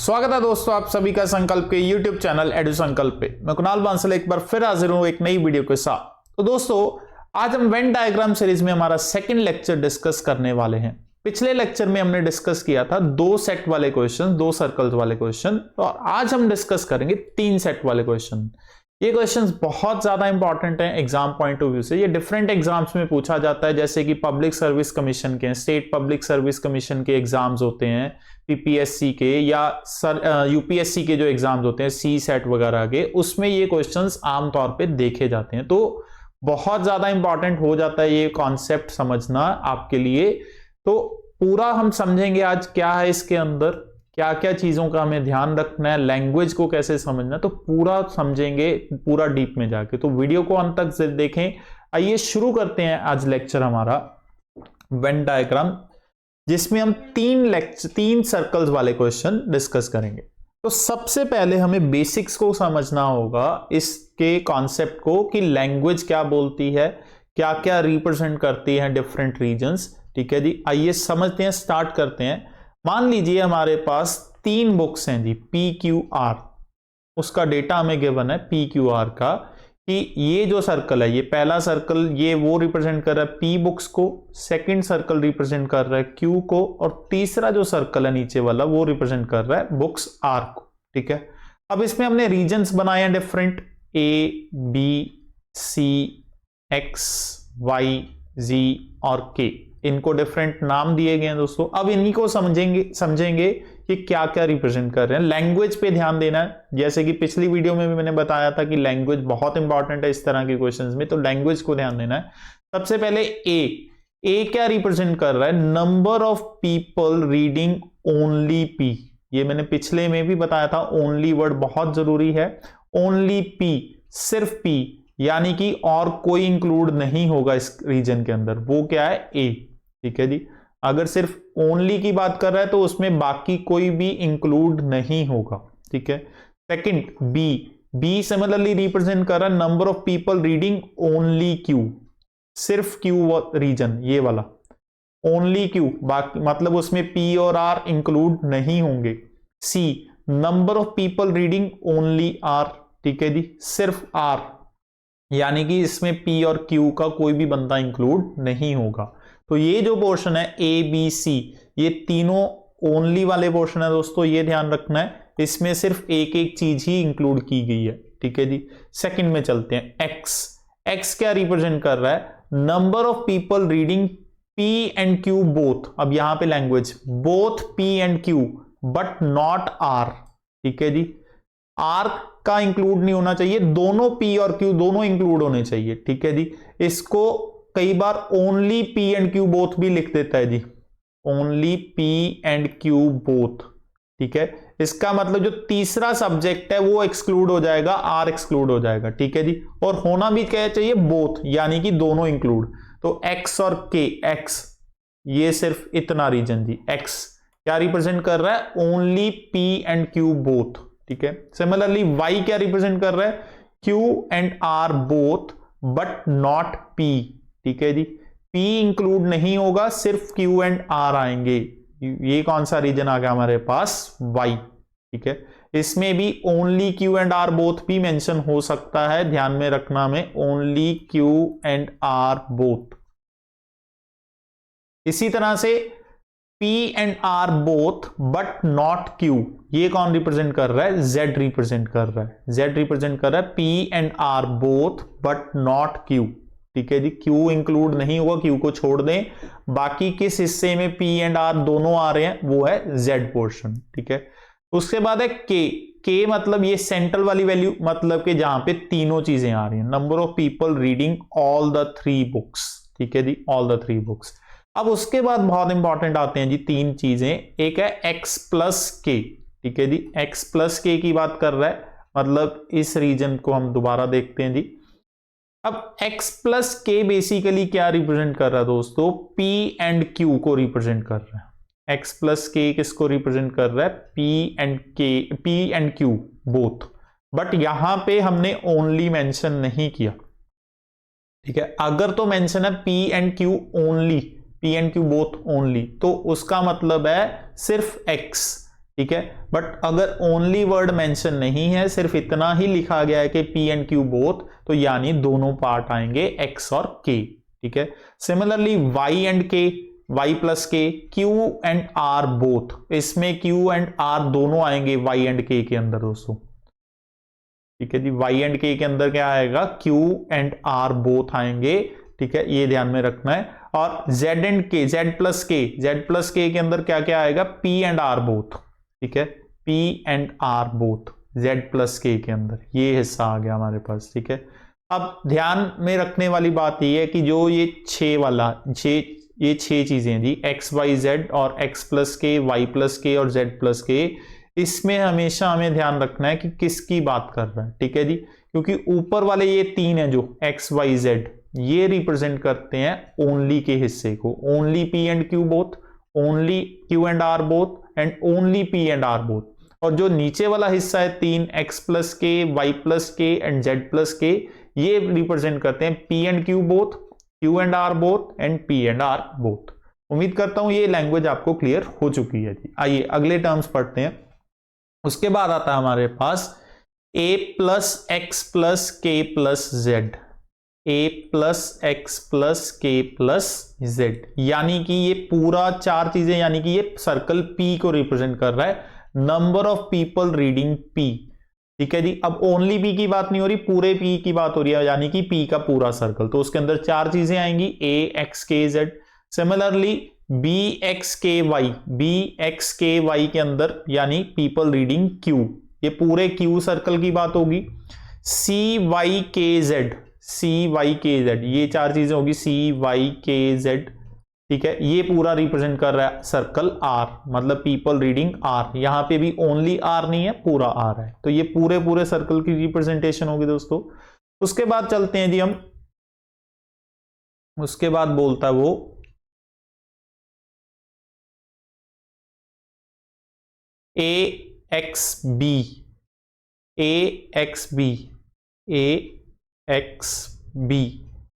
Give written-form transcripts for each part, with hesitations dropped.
स्वागत है दोस्तों आप सभी का संकल्प के YouTube चैनल एडु संकल्प पे। मैं कुणाल बांसल एक बार फिर हाजिर हूं एक नई वीडियो के साथ। तो दोस्तों आज हम वेन डायग्राम सीरीज में हमारा सेकंड लेक्चर डिस्कस करने वाले हैं। पिछले लेक्चर में हमने डिस्कस किया था 2 सेट वाले क्वेश्चन, 2 सर्कल्स वाले क्वेश्चन, और आज हम डिस्कस करेंगे 3 सेट वाले क्वेश्चन। ये क्वेश्चंस बहुत ज्यादा इंपॉर्टेंट हैं एग्जाम पॉइंट ऑफ व्यू से। ये डिफरेंट एग्जाम्स में पूछा जाता है, जैसे कि पब्लिक सर्विस कमीशन के, स्टेट पब्लिक सर्विस कमीशन के एग्जाम्स होते हैं, पीपीएससी के या यूपीएससी के जो एग्जाम्स होते हैं सी सेट वगैरह के, उसमें ये क्वेश्चंस आमतौर पे देखे जाते हैं। तो बहुत ज्यादा इंपॉर्टेंट हो जाता है ये कॉन्सेप्ट समझना आपके लिए। तो पूरा हम समझेंगे आज क्या है इसके अंदर, क्या क्या चीजों का हमें ध्यान रखना है, लैंग्वेज को कैसे समझना, तो पूरा समझेंगे पूरा डीप में जाके। तो वीडियो को अंत तक देखें। आइए शुरू करते हैं आज लेक्चर हमारा वेन डायग्राम, जिसमें हम 3 सर्कल्स वाले क्वेश्चन डिस्कस करेंगे। तो सबसे पहले हमें बेसिक्स को समझना होगा इसके कॉन्सेप्ट को कि लैंग्वेज क्या बोलती है, क्या क्या रिप्रेजेंट करती है डिफरेंट रीजन्स। ठीक है जी, आइए समझते हैं, स्टार्ट करते हैं। मान लीजिए हमारे पास 3 बुक्स हैं जी, PQR, उसका डेटा हमें गिवन है PQR का, कि ये जो सर्कल है, ये पहला सर्कल ये वो रिप्रेजेंट कर रहा है P बुक्स को, सेकंड सर्कल रिप्रेजेंट कर रहा है Q को, और तीसरा जो सर्कल है नीचे वाला वो रिप्रेजेंट कर रहा है बुक्स R को। ठीक है, अब इसमें हमने रीजन्स बनाए हैं different, A, B, C, X, Y, Z और K, इनको डिफरेंट नाम दिए गए हैं दोस्तों। अब इन्हीं को समझेंगे कि क्या क्या रिप्रेजेंट कर रहे हैं। लैंग्वेज पे ध्यान देना है, जैसे कि पिछली वीडियो में भी मैंने बताया था कि लैंग्वेज बहुत इंपॉर्टेंट है इस तरह के क्वेश्चंस में, तो लैंग्वेज को ध्यान देना है। सबसे पहले ए क्या रिप्रेजेंट कर रहा है? Number of people reading only P। ये मैंने पिछले में भी बताया था, ओनली वर्ड बहुत जरूरी है। ओनली P, सिर्फ P, यानी कि और कोई इंक्लूड नहीं होगा इस रीजन के अंदर, वो क्या है? A। ठीक है जी, अगर सिर्फ ओनली की बात कर रहा है तो उसमें बाकी कोई भी इंक्लूड नहीं होगा। ठीक है, सेकंड बी सिमिलरली रिप्रेजेंट कर रहा है number of people reading only Q, सिर्फ Q रीजन, ये वाला ओनली Q, बाकी मतलब उसमें P और R इंक्लूड नहीं होंगे। C, number of people reading only R। ठीक है जी, सिर्फ R, यानी कि इसमें P और Q का कोई भी बंदा इंक्लूड नहीं होगा। तो ये जो पोर्शन है ABC, ये तीनों ओनली वाले पोर्शन है दोस्तों, ये ध्यान रखना है, इसमें सिर्फ एक एक चीज ही इंक्लूड की गई है। ठीक है जी, सेकंड में चलते हैं। X क्या रिप्रेजेंट कर रहा है? Number of people reading P and Q both. अब यहां पे language both P and Q but not R। ठीक है जी, R का इंक्लूड नहीं होना चाहिए, दोनों P और Q दोनों इंक्लूड होने चाहिए। ठीक है जी, इसको कई बार only P and Q both भी लिख देता है जी, only P and Q both. ठीक है, इसका मतलब जो तीसरा सब्जेक्ट है वो एक्सक्लूड हो जाएगा, R एक्सक्लूड हो जाएगा। ठीक है जी, और होना भी क्या चाहिए? बोथ, यानी कि दोनों इंक्लूड। तो X और K, X ये सिर्फ इतना रीजन जी, X क्या रिप्रेजेंट कर रहा है? Only P and Q both. ठीक है, सिमिलरली Y क्या रिप्रेजेंट कर रहा है? Q and R both but not P। ठीक है जी, P इंक्लूड नहीं होगा, सिर्फ Q एंड R आएंगे। ये कौन सा रीजन आ गया हमारे पास? Y। ठीक है, इसमें भी only Q and R both भी मेंशन हो सकता है, ध्यान में रखना में, only Q and R both. इसी तरह से P and R both but not Q, ये कौन रिप्रेजेंट कर रहा है? Z रिप्रेजेंट कर रहा है, Z रिप्रेजेंट कर रहा है P and R both but not Q। ठीक है जी, Q इंक्लूड नहीं होगा, Q को छोड़ दें, बाकी किस हिस्से में P एंड R दोनों आ रहे हैं वो है Z पोर्शन। ठीक है, उसके बाद है K मतलब ये सेंट्रल वाली वैल्यू, मतलब कि जहां पे तीनों चीजें आ रही हैं, number of people reading all the 3 books. ठीक है जी, ऑल द 3 बुक्स। अब उसके बाद बहुत इंपॉर्टेंट आते हैं जी 3 चीजें, एक है X प्लस K। ठीक है जी, X प्लस K की बात कर रहा है, मतलब इस रीजन को हम दोबारा देखते हैं जी। अब X प्लस K बेसिकली क्या रिप्रेजेंट कर रहा है दोस्तों? P एंड Q को रिप्रेजेंट कर रहा है। X प्लस K किसको रिप्रेजेंट कर रहा है? P and Q both, but यहां पे हमने ओनली मेंशन नहीं किया। ठीक है, अगर तो मेंशन है P and Q only, P and Q both only, तो उसका मतलब है सिर्फ X, ठीक है। बट अगर ओनली वर्ड मेंशन नहीं है, सिर्फ इतना ही लिखा गया है कि P एंड Q बोथ, तो यानी दोनों पार्ट आएंगे X और K, ठीक है। Similarly Y and K, Y plus K, Q and R both, इसमें Q एंड R दोनों आएंगे Y एंड K के अंदर दोस्तों, ठीक है जी। Y एंड K के अंदर क्या आएगा, Q एंड R बोथ आएंगे, ठीक है, ये ध्यान में रखना है। और Z and K, Z plus K के अंदर क्या क्या आएगा, P एंड R बोथ, ठीक है, P and R both Z plus K के अंदर, ये हिस्सा आ गया हमारे पास, ठीक है। अब ध्यान में रखने वाली बात ये है कि जो ये 6 वाला ये 6 चीजें हैं जी, X Y Z और X plus K, Y plus K और Z प्लस K, इसमें हमेशा हमें ध्यान रखना है कि किसकी बात कर रहा है, ठीक है जी। क्योंकि ऊपर वाले ये 3 है जो X Y Z, ये रिप्रेजेंट करते हैं ओनली के हिस्से को, only P and Q both, only Q and R both and only P and R both. और जो नीचे वाला हिस्सा है 3 X plus K, Y plus K and Z plus K, ये रिप्रेजेंट करते हैं P and Q both, Q and R both and P and R both. उम्मीद करता हूं ये लैंग्वेज आपको क्लियर हो चुकी है जी। आइए अगले टर्म्स पढ़ते हैं। उसके बाद आता है हमारे पास A प्लस एक्स प्लस के plus Z, A plus X plus के प्लस जेड, यानी कि ये पूरा 4 चीजें, यानी कि ये सर्कल P को रिप्रेजेंट कर रहा है, number of people reading P, ठीक है जी। अब ओनली P की बात नहीं हो रही, पूरे P की बात हो रही है, यानी कि P का पूरा सर्कल, तो उसके अंदर 4 चीजें आएंगी, A एक्स के जेड। सिमिलरली बी एक्स के वाई के अंदर, यानी पीपल रीडिंग Q, ये पूरे Q सर्कल की बात होगी। सी वाई के जेड, ये 4 चीजें होगी, CYKZ, ठीक है, ये पूरा रिप्रेजेंट कर रहा है सर्कल R, मतलब पीपल रीडिंग R। यहां पे भी ओनली R नहीं है, पूरा R है, तो ये पूरे सर्कल की रिप्रेजेंटेशन होगी दोस्तों। उसके बाद चलते हैं जी हम, उसके बाद बोलता है वो AXB,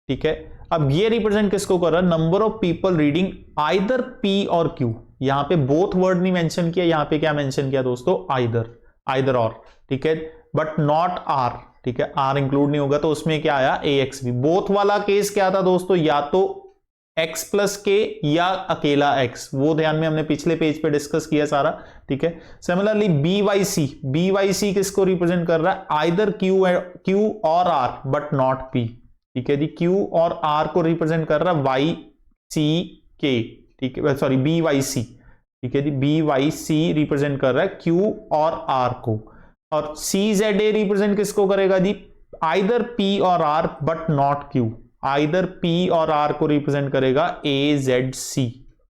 ठीक है। अब ये रिप्रेजेंट किसको कर रहा है, number of people reading either P और Q। यहां पे बोथ वर्ड नहीं मेंशन किया, यहां पे क्या मेंशन किया दोस्तों, आइदर और, ठीक है, बट नॉट R, ठीक है, R इंक्लूड नहीं होगा, तो उसमें क्या आया, AXB। बोथ वाला केस क्या था दोस्तों, या तो X प्लस के या अकेला X, वो ध्यान में हमने पिछले पेज पे डिस्कस किया सारा, ठीक है। सिमिलरली BYC किसको रिप्रेजेंट कर रहा है, आइदर Q और R बट नॉट P, ठीक है जी। Q और R को रिप्रेजेंट कर रहा है YCK, ठीक है, सॉरी BYC, ठीक है जी, BYC रिप्रेजेंट कर रहा है Q और R को। और CZA रिप्रेजेंट किसको करेगा जी, आइदर P और R but not Q, either P और R को रिप्रेजेंट करेगा AZC,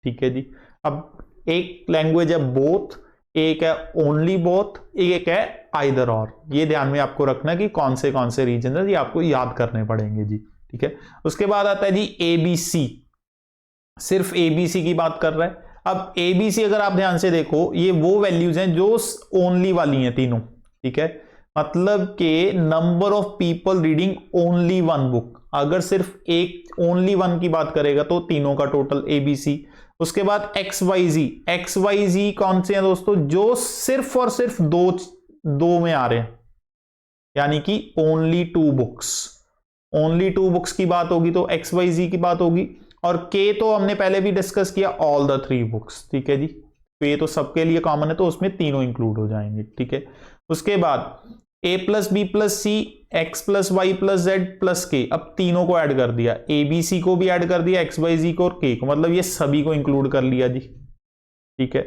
ठीक है जी। अब एक लैंग्वेज है बोथ, एक है ओनली बोथ, एक है आइदर और, ये ध्यान में आपको रखना कि कौन से रीजन है, ये आपको याद करने पड़ेंगे जी, ठीक है। उसके बाद आता है जी ABC, सिर्फ ABC की बात कर रहा है। अब ABC अगर आप ध्यान से देखो, ये वो वैल्यूज हैं जो ओनली वाली हैं तीनों, ठीक है, मतलब के number of people reading only one book, अगर सिर्फ एक ओनली वन की बात करेगा तो तीनों का टोटल ABC। उसके बाद XYZ कौन से हैं दोस्तों, जो सिर्फ और सिर्फ दो में आ रहे हैं, यानी कि ओनली टू बुक्स की बात होगी तो XYZ की बात होगी। और K तो हमने पहले भी डिस्कस किया, ऑल द 3 बुक्स, ठीक है जी, तो ये तो सबके लिए कॉमन है, तो उसमें तीनों इंक्लूड हो जाएंगे, ठीक है। उसके बाद A plus B plus C, X plus Y plus Z plus K, अब तीनों को ऐड कर दिया, ABC को भी ऐड कर दिया, XYZ को और K को, मतलब ये सभी को इंक्लूड कर लिया जी, ठीक है,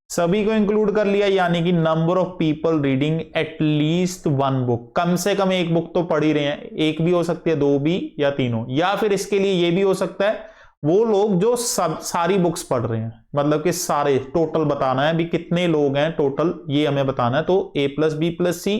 सभी को इंक्लूड कर लिया, यानी कि number of people reading at least one book, कम से कम एक बुक तो पढ़ ही रहे हैं, एक भी हो सकती है, 2 भी या तीनों, या फिर इसके लिए ये भी हो सकता है वो लोग जो सारी बुक्स पढ़ रहे हैं, मतलब कि सारे टोटल बताना है भी कितने लोग हैं टोटल, ये हमें बताना है, तो A plus B plus C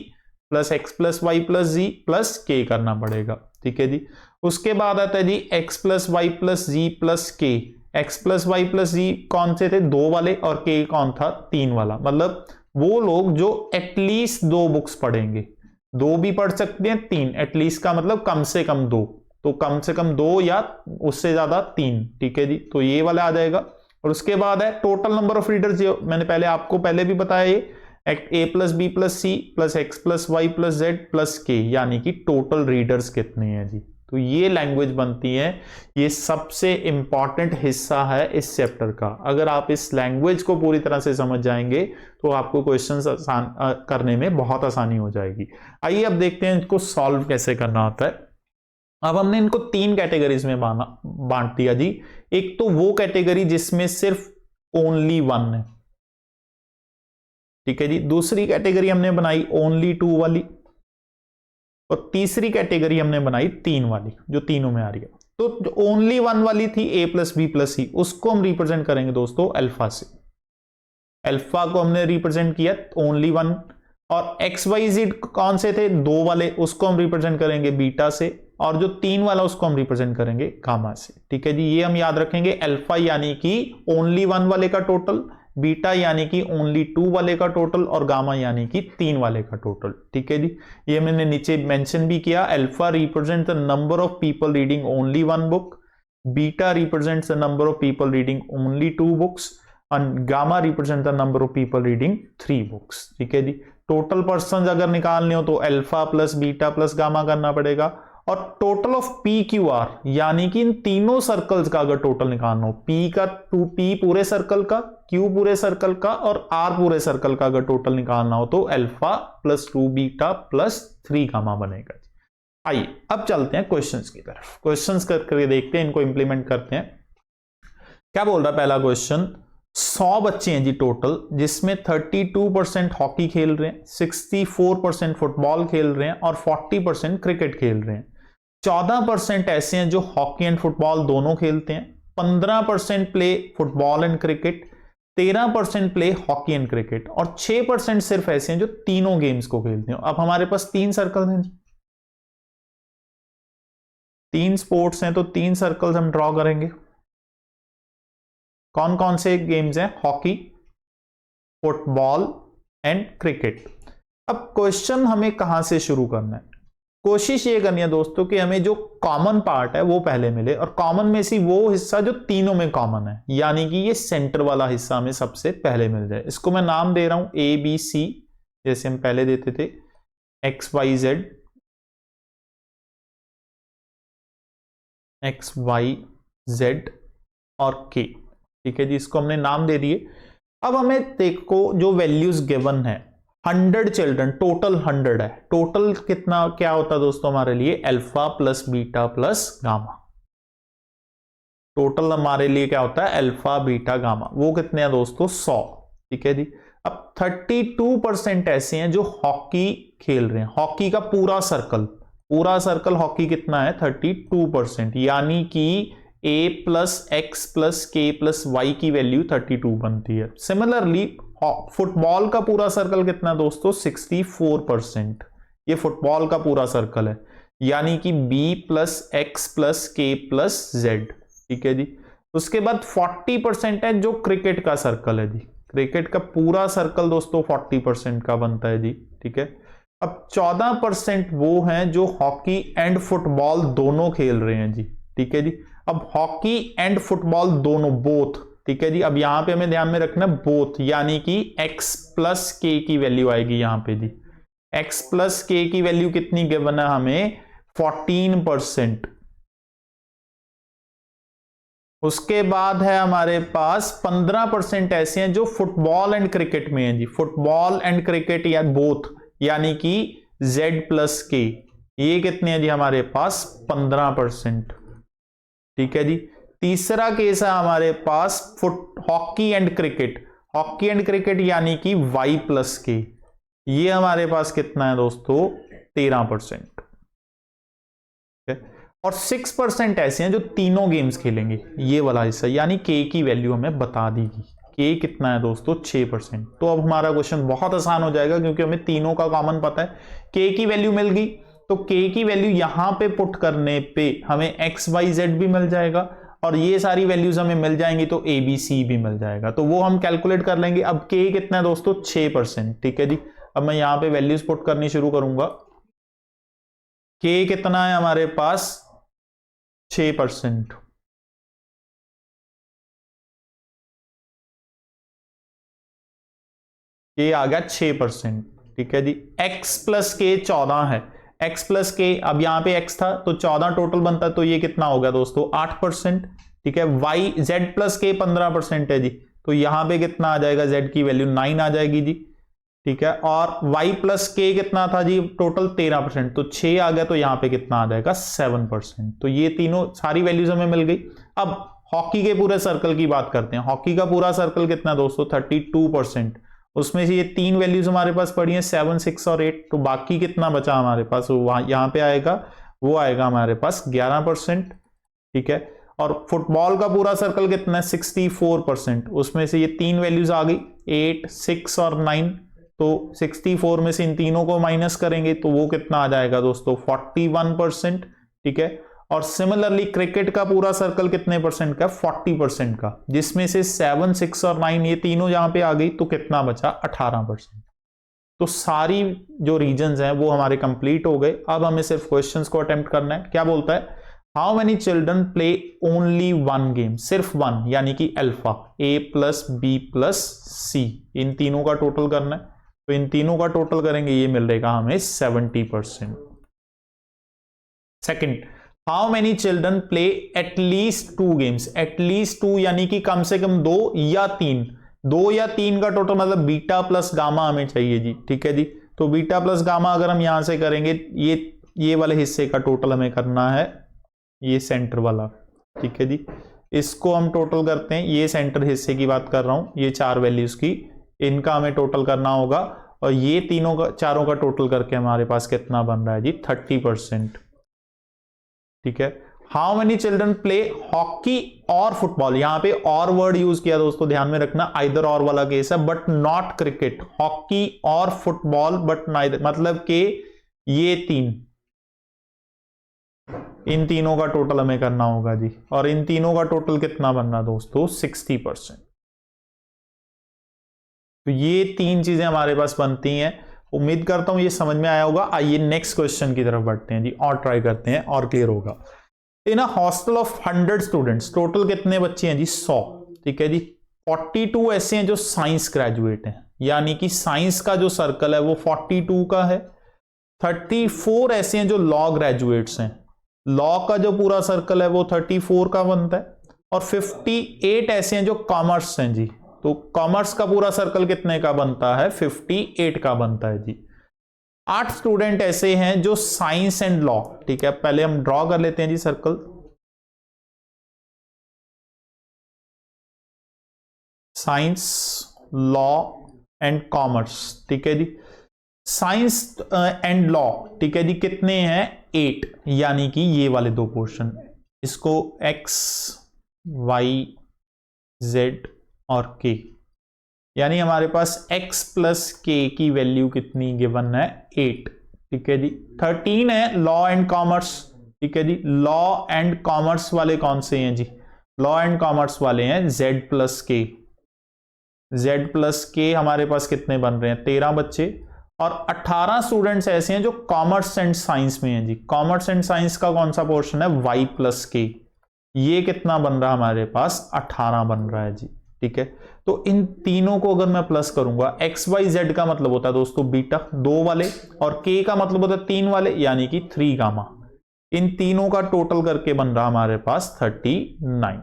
plus X plus Y plus Z plus K करना पड़ेगा, ठीक है जी। उसके बाद आता है जी X plus Y plus Z plus K, X plus Y plus Z कौन से थे, 2 वाले, और K कौन था, 3 वाला, मतलब वो लोग जो एटलीस्ट 2 बुक्स पढ़ेंगे, 2 भी पढ़ सकते हैं, 3, एटलीस्ट का मतलब कम से कम 2, तो कम से कम 2 या उससे ज्यादा 3, ठीक है जी, तो ये वाला आ जाएगा। और उसके बाद है टोटल नंबर ऑफ रीडर्स, जो मैंने पहले आपको पहले भी बताया, ये a plus B plus C plus X plus Y plus Z plus K, यानी कि टोटल रीडर्स कितने हैं जी। तो ये लैंग्वेज बनती है, ये सबसे इंपॉर्टेंट हिस्सा है इस चैप्टर का। अगर आप इस लैंग्वेज को पूरी तरह से समझ जाएंगे तो आपको क्वेश्चंस आसान करने में बहुत आसानी हो जाएगी। आइए अब देखते हैं इनको सॉल्व कैसे करना होता है। अब हमने इनको 3 कैटेगरीज में बांट दिया जी। एक तो वो कैटेगरी जिसमें सिर्फ ओनली 1 है, ठीक है जी। दूसरी कैटेगरी हमने बनाई ओनली 2 वाली, और तीसरी कैटेगरी हमने बनाई 3 वाली, जो तीनों में आ रही है। तो जो ओनली 1 वाली थी a प्लस बी प्लस सी, उसको हम रिप्रेजेंट करेंगे दोस्तों अल्फा से। अल्फा को हमने रिप्रेजेंट किया ओनली 1, और एक्स वाई जेड कौन से थे, 2 वाले, उसको हम रिप्रेजेंट करेंगे बीटा से, और जो 3 वाला उसको हम रिप्रेजेंट करेंगे गामा से, ठीक है जी। ये हम याद रखेंगे, अल्फा यानी कि ओनली 1 वाले का टोटल, बीटा यानी कि ओनली 2 वाले का टोटल, और गामा यानी कि 3 वाले का टोटल, ठीक है जी। ये मैंने नीचे मेंशन भी किया, alpha represent the number of people reading only 1 book, beta represents the number of people reading only 2 books, and gamma represent the number of people reading 3 books, ठीक है जी। टोटल पर्सन अगर निकालने हो तो alpha plus beta plus gamma करना पड़ेगा, और total of P Q R, यानी कि इन तीनों सर्कल्स का अगर टोटल निकालना हो, पी का पी पूरे सर्कल का, क्यू पूरे सर्कल का, और आर पूरे सर्कल का अगर टोटल निकालना हो तो alpha plus 2 beta plus 3 gamma बनेगा। आइए अब चलते हैं क्वेश्चंस की तरफ, क्वेश्चंस करके देखते हैं, इनको इंप्लीमेंट करते हैं। क्या बोल रहा है पहला क्वेश्चन, 100 बच्चे हैं जी टोटल, जिसमें 32% हॉकी खेल रहे हैं, 64% फुटबॉल खेल रहे हैं, और 40% क्रिकेट खेल रहे हैं। 14% ऐसे हैं जो हॉकी एंड फुटबॉल दोनों खेलते हैं, 15% play football and cricket, 13% play hockey and cricket, और 6% सिर्फ ऐसे हैं जो तीनों गेम्स को खेलते हैं। अब हमारे पास 3 सर्कल हैं जी, 3 स्पोर्ट्स हैं, तो 3 सर्कल्स हम ड्रॉ करेंगे। कौन कौन से गेम्स हैं, हॉकी, फुटबॉल एंड क्रिकेट। अब क्वेश्चन हमें कहां से शुरू करना है, कोशिश ये करनी है दोस्तों कि हमें जो कॉमन पार्ट है वो पहले मिले, और कॉमन में से वो हिस्सा जो तीनों में कॉमन है, यानी कि ये सेंटर वाला हिस्सा हमें सबसे पहले मिल जाए। इसको मैं नाम दे रहा हूं ए बी सी, जैसे हम पहले देते थे X Y Z, X Y Z और के, ठीक है जी। इसको हमने नाम दे दिए। अब हमें देखो जो वैल्यूज गिवन है, 100 चिल्ड्रन, टोटल 100 है। टोटल कितना क्या होता है दोस्तों हमारे लिए, alpha plus beta plus gamma. Total हमारे लिए क्या होता है, अल्फा बीटा गामा, वो कितने हैं दोस्तों, 100, ठीक है जी। अब 32% ऐसे हैं जो हॉकी खेल रहे हैं, हॉकी का पूरा सर्कल हॉकी कितना है, 32%, यानी कि a प्लस एक्स प्लस के प्लस वाई की वैल्यू 32 बनती है। सिमिलरली फुटबॉल का पूरा सर्कल कितना है दोस्तों, 64%, ये फुटबॉल का पूरा सर्कल है, यानी कि b प्लस एक्स प्लस के प्लस जेड, ठीक है जी। उसके बाद 40% है जो क्रिकेट का सर्कल है जी, क्रिकेट का पूरा सर्कल दोस्तों 40% का बनता है जी, ठीक है। अब 14% वो हैं जो हॉकी एंड फुटबॉल दोनों खेल रहे हैं जी, ठीक है जी। अब हॉकी एंड फुटबॉल दोनों, बोथ, ठीक है जी। अब यहां पे हमें ध्यान में रखना बोथ, यानी कि x प्लस के की वैल्यू आएगी यहां पे जी। x प्लस के की वैल्यू कितनी गिवन है हमें, 14%। उसके बाद है हमारे पास 15% ऐसे हैं जो फुटबॉल एंड क्रिकेट में हैं जी, फुटबॉल एंड क्रिकेट या बोथ, यानी कि z प्लस के, ये कितने हैं जी हमारे पास, 15%, ठीक है जी। तीसरा केस है हमारे पास हॉकी एंड क्रिकेट, यानी कि y प्लस के, ये हमारे पास कितना है दोस्तों, 13%, और 6% ऐसे हैं जो तीनों गेम्स खेलेंगे, ये वाला हिस्सा, यानी k की वैल्यू हमें बता दीगी, k कितना है दोस्तों, 6%। तो अब हमारा क्वेश्चन बहुत आसान हो जाएगा, क्योंकि हमें तीनों का कॉमन पता है। k की वैल्यू मिल गई, तो k की वैल्यू यहां पे पुट करने पे हमें x y z भी मिल जाएगा, और ये सारी वैल्यूज हमें मिल जाएंगी तो a b c भी मिल जाएगा, तो वो हम कैलकुलेट कर लेंगे। अब k कितना है दोस्तों, 6%, ठीक है जी। अब मैं यहां पे वैल्यूज पुट करनी शुरू करूंगा। k कितना है हमारे पास, 6%, ये आ गया 6%, ठीक है जी। x प्लस के 14 है, x प्लस के, अब यहां पे x था तो 14 टोटल बनता है, तो ये कितना हो गया दोस्तों 8%, ठीक है। y z प्लस के 15% है जी, तो यहां पे कितना आ जाएगा, z की वैल्यू 9 आ जाएगी जी, ठीक है। और y प्लस के कितना था जी, टोटल 13%, तो 6 आ गया, तो यहां पे कितना आ जाएगा 7%। तो ये तीनों सारी वैल्यूज हमें मिल गई। अब हॉकी के पूरे सर्कल की बात करते हैं। हॉकी का पूरा सर्कल कितना दोस्तों 32%, उसमें से ये तीन वैल्यूज हमारे पास पड़ी हैं 7, 6 और 8, तो बाकी कितना बचा हमारे पास, यहां पे आएगा, वो आएगा हमारे पास 11%, ठीक है। और फुटबॉल का पूरा सर्कल कितना है 64%, उसमें से ये तीन वैल्यूज आ गई 8, 6 और 9, तो 64 में से इन तीनों को माइनस करेंगे तो वो कितना आ जाएगा दोस्तों 41%, ठीक है। और सिमिलरली क्रिकेट का पूरा सर्कल कितने परसेंट का, 40% का, जिसमें से 7, 6 और 9 ये तीनों यहां पे आ गई, तो कितना बचा 18%। तो सारी जो रीजन्स हैं वो हमारे कंप्लीट हो गए। अब हमें सिर्फ क्वेश्चंस को अटेम्प्ट करना है। क्या बोलता है, how many children play only one game, सिर्फ वन, यानी कि alpha, a plus B plus C, इन तीनों का टोटल करना है। तो इन तीनों का टोटल करेंगे, ये मिलेगा हमें 70%। Second, how many children play at least 2 games, at least 2 यानी कि कम से कम 2 या 3, 2 या 3 का टोटल मतलब बीटा प्लस गामा हमें चाहिए जी, ठीक है जी। तो बीटा प्लस गामा अगर हम यहां से करेंगे, ये वाले हिस्से का टोटल हमें करना है, ये सेंटर वाला, ठीक है जी। इसको हम टोटल करते हैं, ये सेंटर हिस्से की बात कर रहा हूं, ये 4 वैल्यूज की, इनका हमें टोटल करना होगा, और ये तीनों का, चारों का टोटल करके हमारे पास कितना बन रहा है जी 30%, ठीक है। How many children play hockey और फुटबॉल, यहां पे और वर्ड यूज किया दोस्तों, ध्यान में रखना, आइदर और वाला केस है, बट नॉट क्रिकेट, हॉकी और फुटबॉल बट नाइदर, मतलब कि ये तीन, इन तीनों का टोटल हमें करना होगा जी, और इन तीनों का टोटल कितना बन रहा दोस्तों 60%। तो ये तीन चीजें हमारे पास बनती हैं। उम्मीद करता हूं ये समझ में आया होगा। आइए नेक्स्ट क्वेश्चन की तरफ बढ़ते हैं जी, और ट्राई करते हैं और क्लियर होगा। In a hostel of 100 students, total कितने बच्चे हैं जी 100, ठीक है जी। 42 ऐसे हैं जो साइंस ग्रेजुएट हैं, यानी कि साइंस का जो सर्कल है वो 42 का है। 34 ऐसे हैं जो लॉ ग्रेजुएट्स हैं, लॉ का जो पूरा सर्कल है वो 34 का बनता है। और 58 ऐसे हैं जो कॉमर्स हैं जी, तो कॉमर्स का पूरा सर्कल कितने का बनता है 58 का बनता है जी। 8 स्टूडेंट ऐसे हैं जो साइंस एंड लॉ, ठीक है, पहले हम ड्रॉ कर लेते हैं जी circle, science, law and commerce, ठीक है जी। साइंस एंड लॉ, ठीक है जी, कितने हैं 8, यानी कि ये वाले दो पोर्शन, इसको x, y, z और k, यानी हमारे पास x प्लस k की वैल्यू कितनी गिवन है 8, ठीक है जी। 13 है लॉ एंड कॉमर्स, ठीक है जी। लॉ एंड कॉमर्स वाले कौन से हैं जी, लॉ एंड कॉमर्स वाले हैं z plus k, z plus k हमारे पास कितने बन रहे हैं 13 बच्चे। और 18 स्टूडेंट्स ऐसे हैं जो कॉमर्स एंड साइंस में हैं जी। कॉमर्स एंड साइंस का कौन सा पोर्शन है y प्लस के, ये कितना बन रहा है हमारे पास 18 बन रहा है जी, ठीक है। तो इन तीनों को अगर मैं प्लस करूंगा, x y z का मतलब होता है दोस्तों बीटा 2 वाले, और k का मतलब होता है 3 वाले, यानी कि 3 गामा, इन तीनों का टोटल करके बन रहा हमारे पास 39,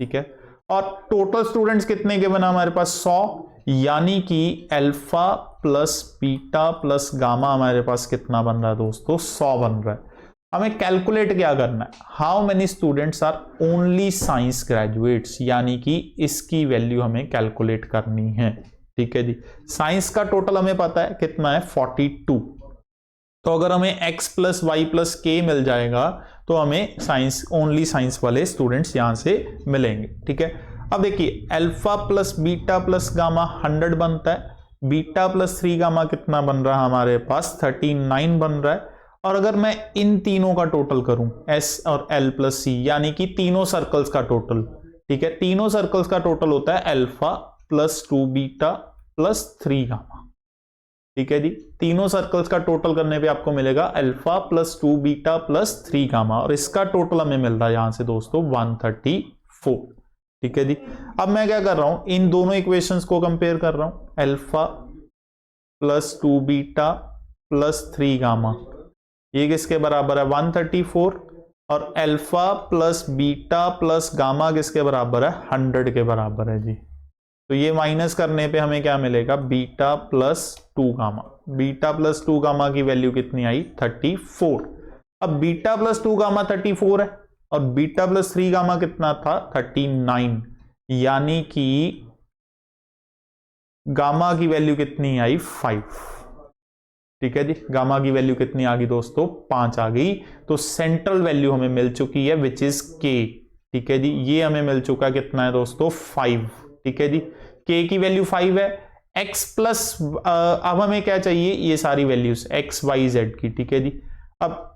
ठीक है। और टोटल स्टूडेंट्स कितने के बना हमारे पास 100, यानी कि alpha plus beta plus gamma हमारे पास कितना बन रहा है दोस्तों 100 बन रहा है। हमें कैलकुलेट क्या करना है, how many students are only science graduates, यानी कि इसकी वैल्यू हमें कैलकुलेट करनी है, ठीक है जी। साइंस का टोटल हमें पता है कितना है 42, तो अगर हमें x प्लस वाई प्लस के मिल जाएगा तो हमें साइंस, ओनली साइंस वाले स्टूडेंट्स यहां से मिलेंगे, ठीक है। अब देखिए alpha plus beta plus gamma 100 बनता है, बीटा प्लस 3 गामा कितना बन रहा है हमारे पास 39 बन रहा है। और अगर मैं इन तीनों का टोटल करूं s और l प्लस सी, यानी कि तीनों सर्कल्स का टोटल, ठीक है, तीनों सर्कल्स का टोटल होता है alpha plus 2 beta plus 3 gamma, ठीक है जी। तीनों सर्कल्स का टोटल करने पे आपको मिलेगा alpha plus 2 beta plus 3 gamma, और इसका टोटल हमें मिल रहा है यहां से दोस्तों 134, ठीक है जी। अब मैं क्या कर रहा हूं, इन दोनों इक्वेशंस को कंपेयर कर रहा हूं, alpha plus 2 beta plus 3 gamma, ये किसके बराबर है 134, और alpha plus beta plus gamma किसके बराबर है 100 के बराबर है जी। तो ये माइनस करने पे हमें क्या मिलेगा beta plus 2 gamma, beta plus 2 gamma की वैल्यू कितनी आई 34। अब बीटा प्लस 2 गामा 34 है और बीटा प्लस 3 गामा कितना था 39, यानी कि गामा की वैल्यू कितनी आई 5। ठीक है जी, गामा की वैल्यू कितनी आ गई दोस्तों 5 आ गई। तो सेंट्रल वैल्यू हमें मिल चुकी है विच इज के। ठीक है जी, ये हमें मिल चुका कितना है दोस्तों 5। ठीक है जी, के की वैल्यू 5 है। x प्लस अब हमें क्या चाहिए ये सारी वैल्यूज x y z की। ठीक है जी, अब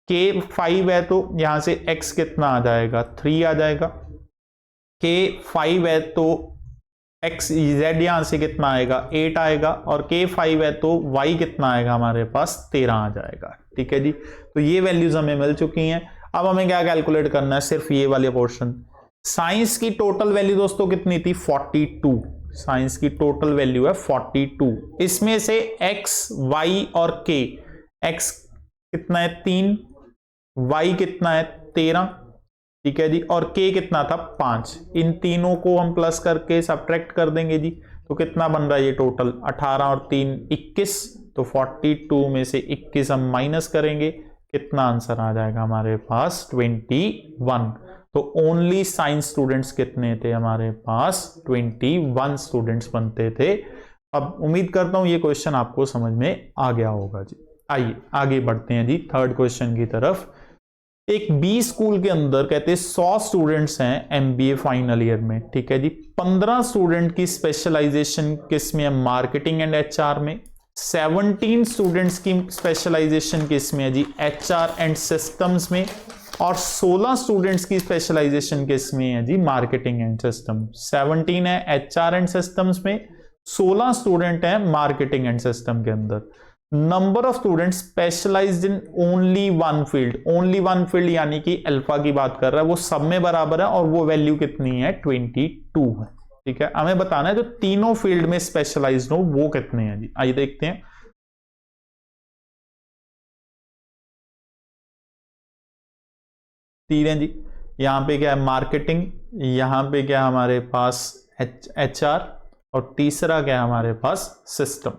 k 5 है तो यहां से x कितना आ जाएगा 3 आ जाएगा, k 5 है तो x z यहां से कितना आएगा 8 आएगा, और k 5 है तो y कितना आएगा हमारे पास 13 आ जाएगा। ठीक है जी, तो ये वैल्यूज हमें मिल चुकी हैं। अब हमें क्या कैलकुलेट करना है सिर्फ ये वाले पोर्शन। साइंस की टोटल वैल्यू दोस्तों कितनी थी 42, साइंस की टोटल वैल्यू है 42। इसमें से x y और k, x कितना है 3, y कितना है 13, ठीक है जी, और k कितना था 5। इन तीनों को हम प्लस करके सब्ट्रैक्ट कर देंगे जी, तो कितना बन रहा है ये टोटल 18 और 3 21। तो 42 में से 21 हम माइनस करेंगे, कितना आंसर आ जाएगा हमारे पास 21। तो ओनली साइंस स्टूडेंट्स कितने थे हमारे पास 21 स्टूडेंट्स बनते थे। अब उम्मीद करता हूं ये क्वेश्चन आपको समझ में आ गया होगा जी। आइए आगे बढ़ते हैं जी थर्ड क्वेश्चन की तरफ। एक बी स्कूल के अंदर कहते हैं 100 स्टूडेंट्स हैं एमबीए फाइनल ईयर में। ठीक है जी, 15 स्टूडेंट की स्पेशलाइजेशन किस में है मार्केटिंग एंड एचआर में, 17 स्टूडेंट्स की स्पेशलाइजेशन किस में है जी एचआर एंड सिस्टम्स में, और 16 स्टूडेंट्स की स्पेशलाइजेशन किस में है जी मार्केटिंग एंड सिस्टम। 17 है एचआर एंड सिस्टम्स में, 16 स्टूडेंट है मार्केटिंग एंड सिस्टम के अंदर। Number of student specialised in only one field, only one field यानी कि अल्फा की बात कर रहा है, वो सब में बराबर है और वो वैल्यू कितनी है 22 है। ठीक है, हमें बताना है जो तीनों फील्ड में स्पेशलाइज्ड हो वो कितने हैं जी। आइए देखते हैं। तीन है जी, यहां पे क्या है मार्केटिंग, यहां पे क्या है हमारे पास एचआर, और तीसरा क्या है हमारे पास सिस्टम।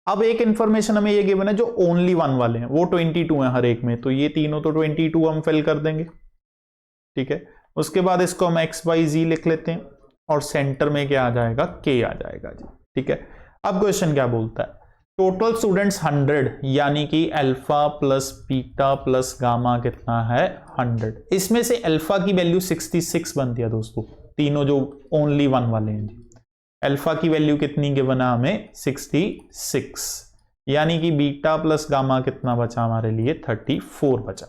अब एक इंफॉर्मेशन हमें ये गिवन है जो ओनली वन वाले हैं वो 22 है हर एक में, तो ये तीनों तो 22 हम फिल कर देंगे। ठीक है, उसके बाद इसको हम एक्स वाई जी लिख लेते हैं और सेंटर में क्या आ जाएगा के आ जाएगा जी। ठीक है, अब क्वेश्चन क्या बोलता है टोटल स्टूडेंट्स 100 यानी कि alpha plus beta plus gamma कितना है 100। इसमें से अल्फा की वैल्यू 66 बनती है दोस्तों, तीनों जो ओनली वन वाले हैं जी। अल्फा की वैल्यू कितनी गिवन है हमें 66, यानी कि बीटा प्लस गामा कितना बचा हमारे लिए 34 बचा।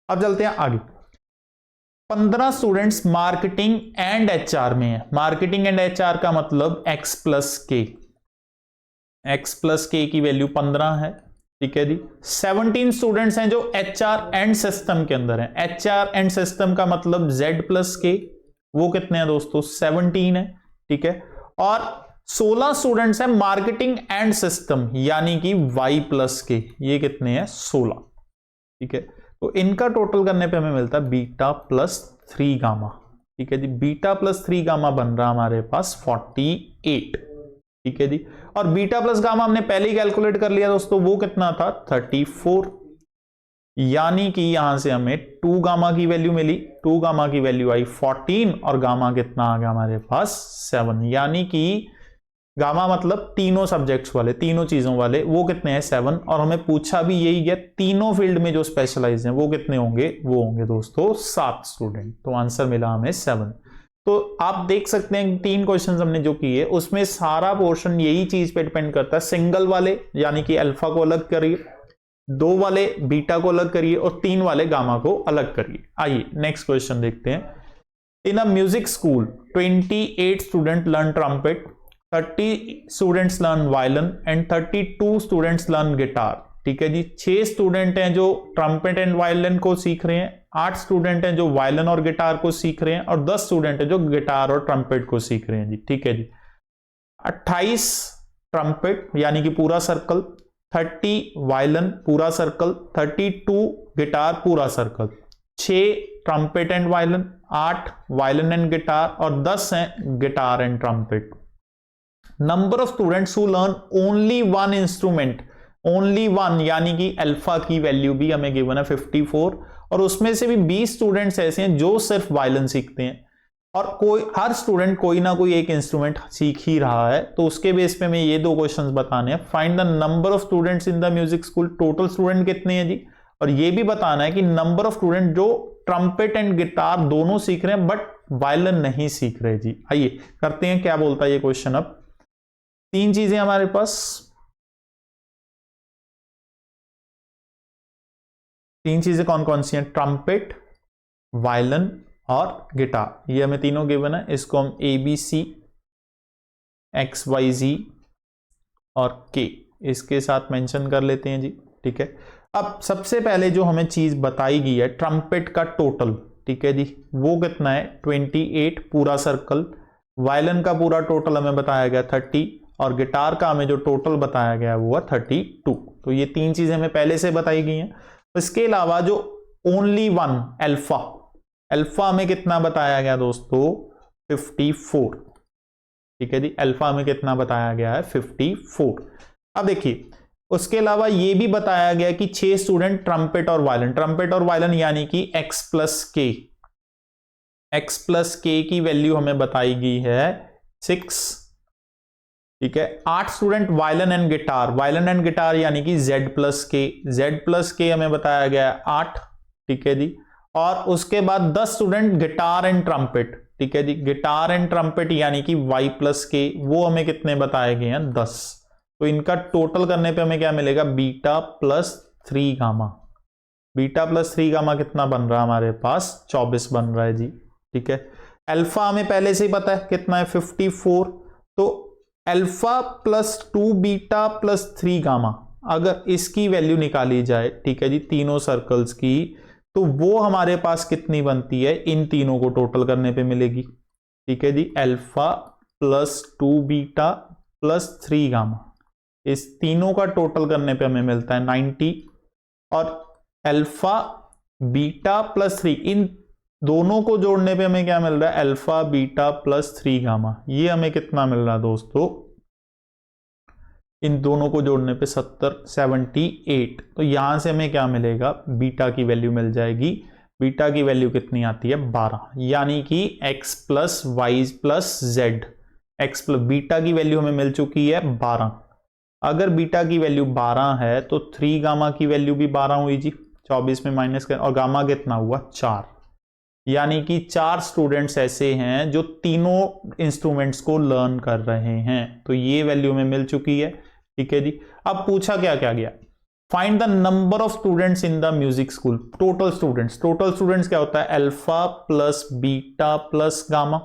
अब चलते हैं आगे। 15 स्टूडेंट्स मार्केटिंग एंड एचआर में है। मार्केटिंग एंड एचआर का मतलब x प्लस के, x प्लस के की वैल्यू 15 है। ठीक है जी, 17 स्टूडेंट्स हैं जो एचआर एंड सिस्टम के अंदर हैं। एचआर एंड सिस्टम का मतलब z प्लस के, वो कितने हैं दोस्तों 17 है। ठीक है, और 16 स्टूडेंट्स हैं मार्केटिंग एंड सिस्टम यानी कि y प्लस के, ये कितने हैं 16। ठीक है, तो इनका टोटल करने पे हमें मिलता है बीटा प्लस 3 गामा। ठीक है जी, बीटा प्लस 3 गामा बन रहा हमारे पास 48। ठीक है जी, और बीटा प्लस गामा हमने पहले ही कैलकुलेट कर लिया दोस्तों, वो कितना था 34, यानी कि यहां से हमें 2 गामा की वैल्यू मिली। 2 गामा की वैल्यू आई 14 और गामा कितना आ गया हमारे पास 7, यानी कि गामा मतलब तीनों सब्जेक्ट्स वाले, तीनों चीजों वाले, वो कितने हैं 7। और हमें पूछा भी यही है तीनों फील्ड में जो स्पेशलाइज हैं वो कितने होंगे, वो होंगे दोस्तों 7 स्टूडेंट। तो आंसर मिला हमें 7। तो आप देख सकते हैं 3 क्वेश्चंस हमने जो किए उसमें सारा पोर्शन यही चीज पे डिपेंड करता है, सिंगल वाले यानी कि अल्फा को अलग करिए, 2 वाले बीटा को अलग करिए और 3 वाले गामा को अलग करिए। आइए नेक्स्ट क्वेश्चन देखते हैं। In a music school 28 student learn trumpet, 30 students learn violin and 32 students learn guitar. ठीक है जी, 6 स्टूडेंट हैं जो ट्रम्पेट एंड वायलिन को सीख रहे हैं, 8 स्टूडेंट हैं जो वायलिन और गिटार को सीख रहे हैं, और 10 स्टूडेंट हैं जो गिटार और ट्रम्पेट को सीख रहे हैं जी। ठीक है जी, 28 ट्रम्पेट यानी कि पूरा सर्कल, 30 वायलिन पूरा सर्कल, 32 गिटार पूरा circle, 6 trumpet and violin, 8 violin and guitar और 10 हैं guitar and trumpet. Number of students who learn only one instrument, only one यानी कि अल्फा की वैल्यू भी हमें गिवन है 54, और उसमें से भी 20 स्टूडेंट्स ऐसे हैं जो सिर्फ वायलिन सीखते हैं, और हर स्टूडेंट कोई ना कोई एक इंस्ट्रूमेंट सीख ही रहा है। तो उसके बेस पे मैं ये दो क्वेश्चंस बताने हैं। Find the number of students in the music school, total student कितने हैं जी, और ये भी बताना है कि नंबर ऑफ स्टूडेंट जो ट्रम्पेट एंड गिटार दोनों सीख रहे हैं बट वायलिन नहीं सीख रहे जी। आइए करते हैं क्या बोलता है ये क्वेश्चन। अब 3 चीजें हमारे पास, 3 चीजें कौन कौन सी हैं, ट्रम्पेट, वायलिन और गिटार, ये हमें तीनों गिवन है। इसको हम ABC, XYZ और K इसके साथ मेंशन कर लेते हैं जी, ठीक है। अब सबसे पहले जो हमें चीज बताई गई है ट्रम्पेट का टोटल, ठीक है जी, वो कितना है 28 पूरा सर्कल, वायलिन का पूरा टोटल हमें बताया गया 30 और गिटार का हमें जो टोटल बताया गया वो 32। तो ये 3 चीजें हमें पहले से बताई गई हैं। इसके अलावा जो ओनली वन अल्फा, अल्फा में कितना बताया गया दोस्तों 54, ठीक है जी, अल्फा में कितना बताया गया है 54। अब देखिए उसके अलावा ये भी बताया गया कि 6 स्टूडेंट ट्रम्पेट और वायलिन, ट्रम्पेट और वायलिन यानी कि x प्लस के की वैल्यू हमें बताई गई है 6, ठीक है। 8 स्टूडेंट वायलिन एंड गिटार यानी कि Z प्लस के हमें बताया गया है 8, ठीक है जी। और उसके बाद 10 स्टूडेंट गिटार एंड ट्रम्पेट, ठीक है जी, गिटार एंड ट्रम्पेट यानी कि Y प्लस के, वो हमें कितने बताए गए हैं 10। तो इनका टोटल करने पे हमें क्या मिलेगा beta plus 3 gamma, beta plus 3 gamma कितना बन रहा है हमारे पास 24 बन रहा है जी, ठीक है। अल्फा हमें पहले से ही पता है कितना है 54, तो alpha plus 2 beta plus 3 gamma अगर इसकी वैल्यू निकाली जाए, ठीक है जी, तीनों सर्कल्स की, तो वो हमारे पास कितनी बनती है इन तीनों को टोटल करने पे मिलेगी, ठीक है जी। Alpha plus 2 beta plus 3 gamma, इस तीनों का टोटल करने पे हमें मिलता है 90, और अल्फा बीटा प्लस 3 इन दोनों को जोड़ने पे हमें क्या मिल रहा है अल्फा बीटा प्लस 3 गामा, ये हमें कितना मिल रहा है दोस्तों, इन दोनों को जोड़ने पे 78। तो यहां से हमें क्या मिलेगा बीटा की वैल्यू मिल जाएगी, बीटा की वैल्यू कितनी आती है 12, यानी कि x plus Y plus Z, X plus beta की वैल्यू हमें मिल चुकी है 12। अगर बीटा की वैल्यू 12 है तो 3 गामा की वैल्यू भी 12 हुई जी, 24 में माइनस कर, और गामा कितना हुआ 4, यानी कि 4 स्टूडेंट्स ऐसे हैं जो तीनों इंस्ट्रूमेंट्स को लर्न कर रहे हैं। तो ये वैल्यू में मिल चुकी है, ठीक है जी। अब पूछा क्या क्या गया, find the number of students in the music school, total students क्या होता है alpha plus beta plus gamma,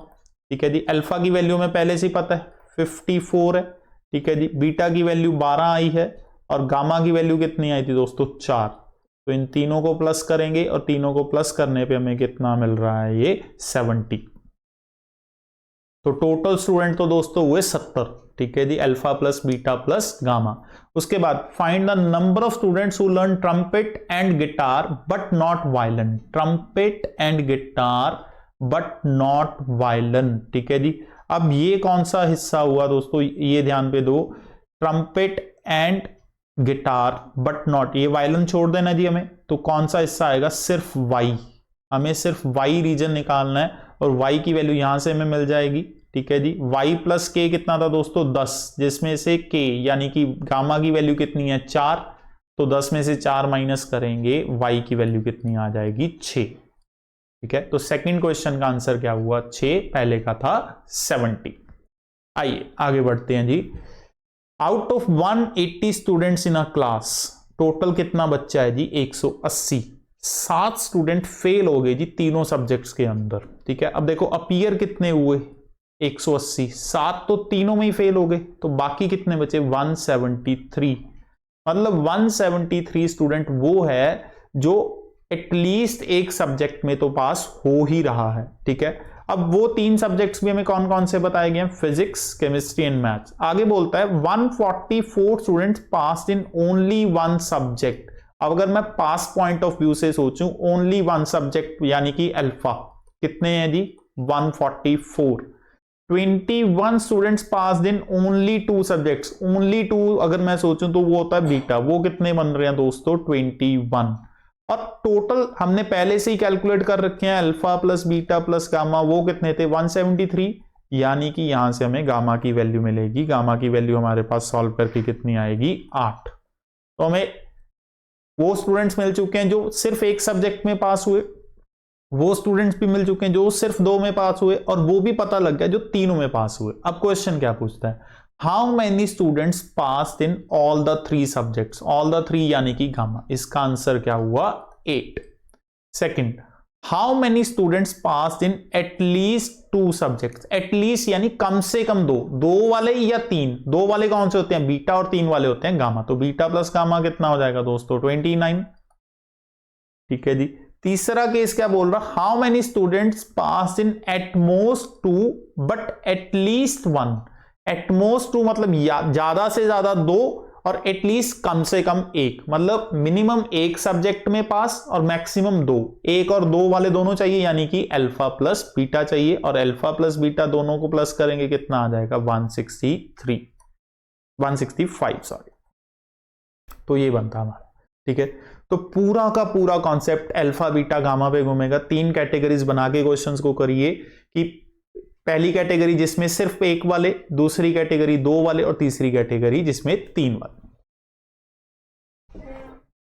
ठीक है जी। अल्फा की वैल्यू में पहले से ही पता है 54 है, ठीक है जी। बीटा की वैल्यू 12 आई है और गामा की वैल्यू कितनी आई थी दोस्तों 4। तो इन तीनों को प्लस करेंगे और तीनों को प्लस करने पे हमें कितना मिल रहा है ये 70। तो टोटल स्टूडेंट तो दोस्तों हुए 70, ठीक है जी, alpha plus beta plus gamma. उसके बाद find the number of students who learn trumpet and guitar but not violin, trumpet and guitar but not violin, ठीक है जी। अब ये कौन सा हिस्सा हुआ दोस्तों, ये ध्यान पे दो, trumpet and guitar but not, ये वायलिन छोड़ देना जी हमें, तो कौन सा हिस्सा आएगा सिर्फ वाई, हमें सिर्फ वाई रीजन निकालना है और वाई की वैल्यू यहां से हमें मिल जाएगी, ठीक है जी। वाई प्लस के कितना था दोस्तों 10, जिसमें से के यानी कि गामा की वैल्यू कितनी है 4, तो 10 में से 4 माइनस करेंगे वाई की वैल्यू कितनी आ जाएगी 6, ठीक है। तो सेकंड क्वेश्चन का आंसर क्या हुआ 6, पहले का था 70। आइए आगे बढ़ते हैं जी। Out of 180 students in a class, total कितना बच्चा है जी 180, 7 स्टूडेंट फेल हो गए जी तीनों सब्जेक्ट्स के अंदर, ठीक है। अब देखो अपीयर कितने हुए 180, 7 तो तीनों में ही फेल हो गए, तो बाकी कितने बचे 173, मतलब 173 स्टूडेंट वो है जो एटलीस्ट एक सब्जेक्ट में तो पास हो ही रहा है, ठीक है। अब वो 3 सब्जेक्ट्स भी हमें कौन कौन से बताए गए हैं, फिजिक्स, केमिस्ट्री एंड मैथ्स। आगे बोलता है 144 students passed in only 1 subject. अब अगर मैं पास पॉइंट ऑफ व्यू से सोचूं, ओनली 1 सब्जेक्ट यानी कि अल्फा, कितने हैं जी, 144। 21 students passed in only 2 subjects, only 2 अगर मैं सोचूं तो वो होता है बीटा, वो कितने बन रहे हैं दोस्तों, 21। और टोटल हमने पहले से ही कैलकुलेट कर रखे हैं, alpha plus beta plus gamma, वो कितने थे, 173, यानी कि यहां से हमें गामा की वैल्यू मिलेगी। गामा की वैल्यू हमारे पास सॉल्व करके कितनी आएगी, 8। तो हमें वो स्टूडेंट्स मिल चुके हैं जो सिर्फ एक सब्जेक्ट में पास हुए, वो स्टूडेंट्स भी मिल चुके हैं जो सिर्फ 2 में पास हुए, और वो भी पता लग गया जो तीनों में पास हुए। अब क्वेश्चन क्या पूछता है, how many students passed in all the 3 subjects, all the 3 यानी कि गामा, इसका आंसर क्या हुआ, 8। Second, how many students passed in at least 2 subjects, at least यानी कम से कम 2 वाले या 3, 2 वाले कौन से होते हैं, बीटा, और 3 वाले होते हैं गामा, तो बीटा प्लस गामा कितना हो जाएगा दोस्तों, 29। ठीक है जी। तीसरा केस क्या बोल रहा, how many students pass in at most 2 but at least 1, at most 2 मतलब ज्यादा से ज्यादा 2 और एटलीस्ट कम से कम 1, मतलब मिनिमम 1 सब्जेक्ट में पास और मैक्सिमम 2, 1 और 2 वाले दोनों चाहिए, यानी कि अल्फा प्लस बीटा चाहिए, और अल्फा प्लस बीटा दोनों को प्लस करेंगे कितना आ जाएगा, 165 सॉरी। तो ये बनता हमारा, ठीक है। तो पूरा का पूरा कॉन्सेप्ट अल्फा बीटा गामा पे घूमेगा। 3 कैटेगरीज बना के क्वेश्चंस को करिए, कि पहली कैटेगरी जिसमें सिर्फ 1 वाले, दूसरी कैटेगरी 2 वाले, और तीसरी कैटेगरी जिसमें 3 वाले।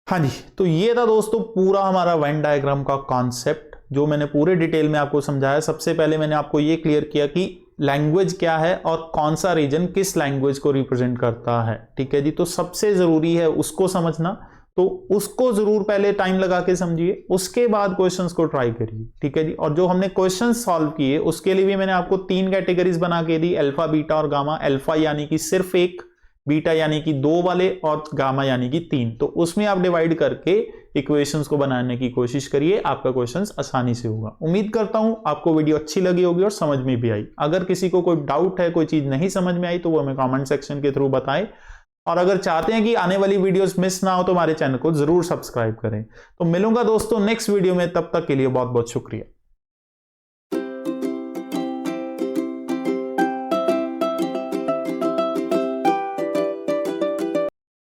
हाँ जी, तो ये था दोस्तों पूरा हमारा वेन डायग्राम का कॉन्सेप्ट, जो मैंने पूरे डिटेल में आपको समझाया। सबसे पहले मैंने आपको ये क्लियर किया कि लैंग्वेज क्या है और कौन सा रीजन किस लैंग्वेज को रिप्रेजेंट करता है, ठीक है जी। तो सबसे जरूरी है उसको समझना, तो उसको जरूर पहले टाइम लगा के समझिए, उसके बाद क्वेश्चंस को ट्राई करिए, ठीक है जी। और जो हमने क्वेश्चंस सॉल्व किए उसके लिए भी मैंने आपको 3 कैटेगरीज बना के दी, अल्फा बीटा और गामा। अल्फा यानी कि सिर्फ 1, बीटा यानी कि 2 वाले, और गामा यानी कि 3। तो उसमें आप डिवाइड करके इक्वेशंस को बनाने की कोशिश करिए, आपका क्वेश्चंस आसानी से होगा। उम्मीद करता हूं आपको वीडियो अच्छी लगी होगी और समझ में भी आई। अगर किसी को कोई डाउट है, कोई चीज नहीं समझ में आई, तो वो हमें कमेंट सेक्शन के थ्रू बताएं। और अगर चाहते हैं कि आने वाली वीडियोस मिस ना हो तो हमारे चैनल को जरूर सब्सक्राइब करें। तो मिलूंगा दोस्तों नेक्स्ट वीडियो में, तब तक के लिए बहुत बहुत शुक्रिया।